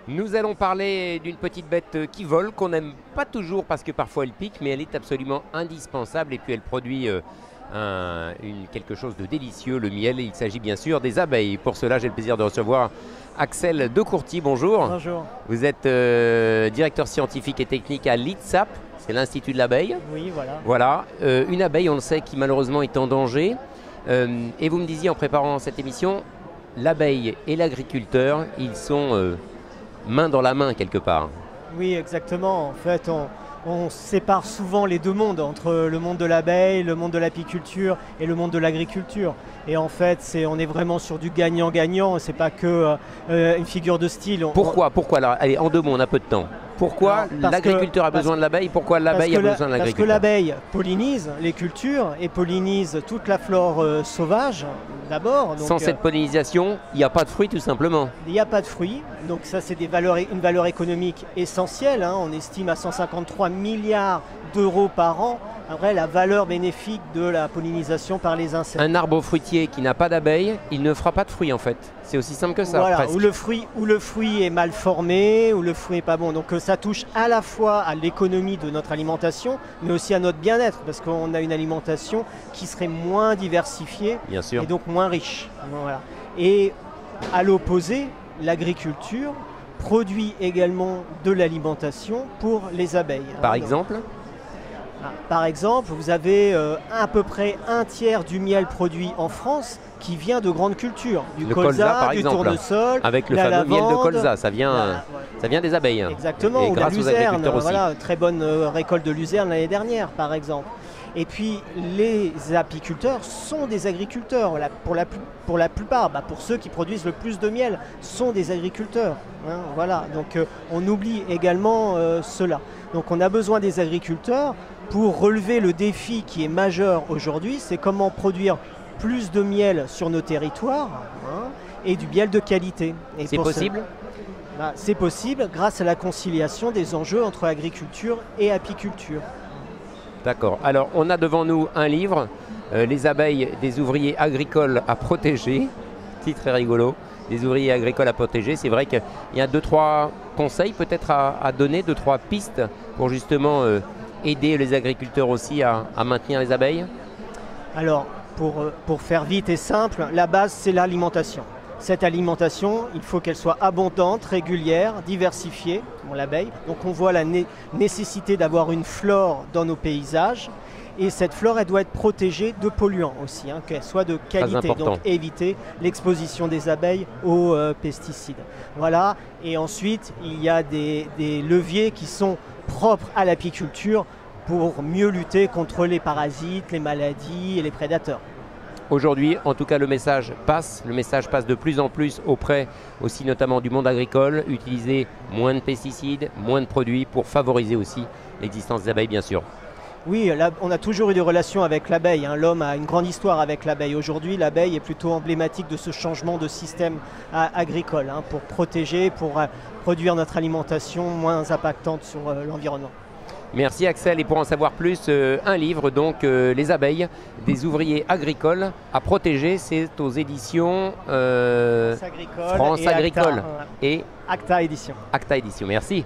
Nous allons parler d'une petite bête qui vole, qu'on n'aime pas toujours parce que parfois elle pique, mais elle est absolument indispensable et puis elle produit quelque chose de délicieux, le miel. Il s'agit bien sûr des abeilles. Pour cela, j'ai le plaisir de recevoir Axel Decourty. Bonjour. Bonjour. Vous êtes directeur scientifique et technique à l'ITSAP, c'est l'Institut de l'abeille. Oui, voilà. Voilà, une abeille, on le sait, qui malheureusement est en danger. Et vous me disiez en préparant cette émission, l'abeille et l'agriculteur, ils sont main dans la main quelque part. Oui, exactement. En fait, on sépare souvent les deux mondes, entre le monde de l'abeille, le monde de l'apiculture et le monde de l'agriculture. Et en fait, on est vraiment sur du gagnant-gagnant, c'est pas que une figure de style. Pourquoi alors, allez, en deux mots, on a peu de temps. Pourquoi l'agriculteur a besoin de l'abeille? Pourquoi l'abeille a besoin de l'agriculteur? Parce que l'abeille pollinise les cultures et pollinise toute la flore sauvage, d'abord. Sans cette pollinisation, il n'y a pas de fruits tout simplement. Il n'y a pas de fruits, donc ça c'est une valeur économique essentielle, hein. On estime à 153 milliards d'euros par an. Après, la valeur bénéfique de la pollinisation par les insectes. Un arbre fruitier qui n'a pas d'abeille, il ne fera pas de fruits en fait. C'est aussi simple que ça. Voilà, ou le fruit est mal formé, ou le fruit n'est pas bon. Donc ça touche à la fois à l'économie de notre alimentation, mais aussi à notre bien-être, parce qu'on a une alimentation qui serait moins diversifiée, bien sûr, et donc moins riche. Voilà. Et à l'opposé, l'agriculture produit également de l'alimentation pour les abeilles. Par exemple ? Par exemple, vous avez à peu près un tiers du miel produit en France qui vient de grandes cultures, du colza, du tournesol, avec le fameux miel de colza, ça vient des abeilles. Exactement, et ou grâce de la aux luzerne, agriculteurs aussi. voilà, très bonne récolte de luzerne l'année dernière, par exemple. Et puis les apiculteurs sont des agriculteurs, voilà, pour la plupart, pour ceux qui produisent le plus de miel, sont des agriculteurs. Hein, voilà. Donc on oublie également cela. Donc on a besoin des agriculteurs pour relever le défi qui est majeur aujourd'hui, c'est comment produire plus de miel sur nos territoires, hein, et du miel de qualité. C'est possible ? C'est possible grâce à la conciliation des enjeux entre agriculture et apiculture. D'accord. Alors, on a devant nous un livre, Les abeilles des ouvriers agricoles à protéger. Titre très rigolo. Des ouvriers agricoles à protéger. C'est vrai qu'il y a 2-3 conseils peut-être à donner, 2-3 pistes pour justement aider les agriculteurs aussi à maintenir les abeilles. Alors, pour faire vite et simple, la base, c'est l'alimentation. Cette alimentation, il faut qu'elle soit abondante, régulière, diversifiée pour l'abeille. Donc on voit la nécessité d'avoir une flore dans nos paysages. Et cette flore, elle doit être protégée de polluants aussi, hein, qu'elle soit de qualité. Donc éviter l'exposition des abeilles aux pesticides. Voilà. Et ensuite, il y a des leviers qui sont propres à l'apiculture pour mieux lutter contre les parasites, les maladies et les prédateurs. Aujourd'hui, en tout cas, le message passe de plus en plus auprès aussi notamment du monde agricole, utiliser moins de pesticides, moins de produits pour favoriser aussi l'existence des abeilles, bien sûr. Oui, là, on a toujours eu des relations avec l'abeille, hein. L'homme a une grande histoire avec l'abeille. Aujourd'hui, l'abeille est plutôt emblématique de ce changement de système agricole, hein, pour protéger, pour produire notre alimentation moins impactante sur l'environnement. Merci Axel, et pour en savoir plus, un livre, donc Les abeilles des ouvriers agricoles à protéger, c'est aux éditions France Agricole et Acta Édition. Acta Édition, merci.